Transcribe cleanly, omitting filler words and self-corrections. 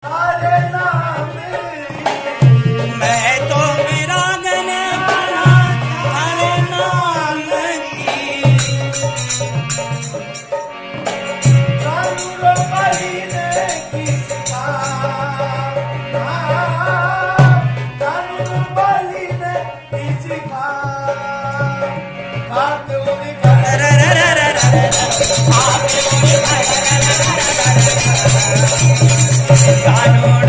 हरे नाम मैं तो मेरा गने वाला हरे नाम की कानून बली ने किसका कानून बली ने किसका कानून कानून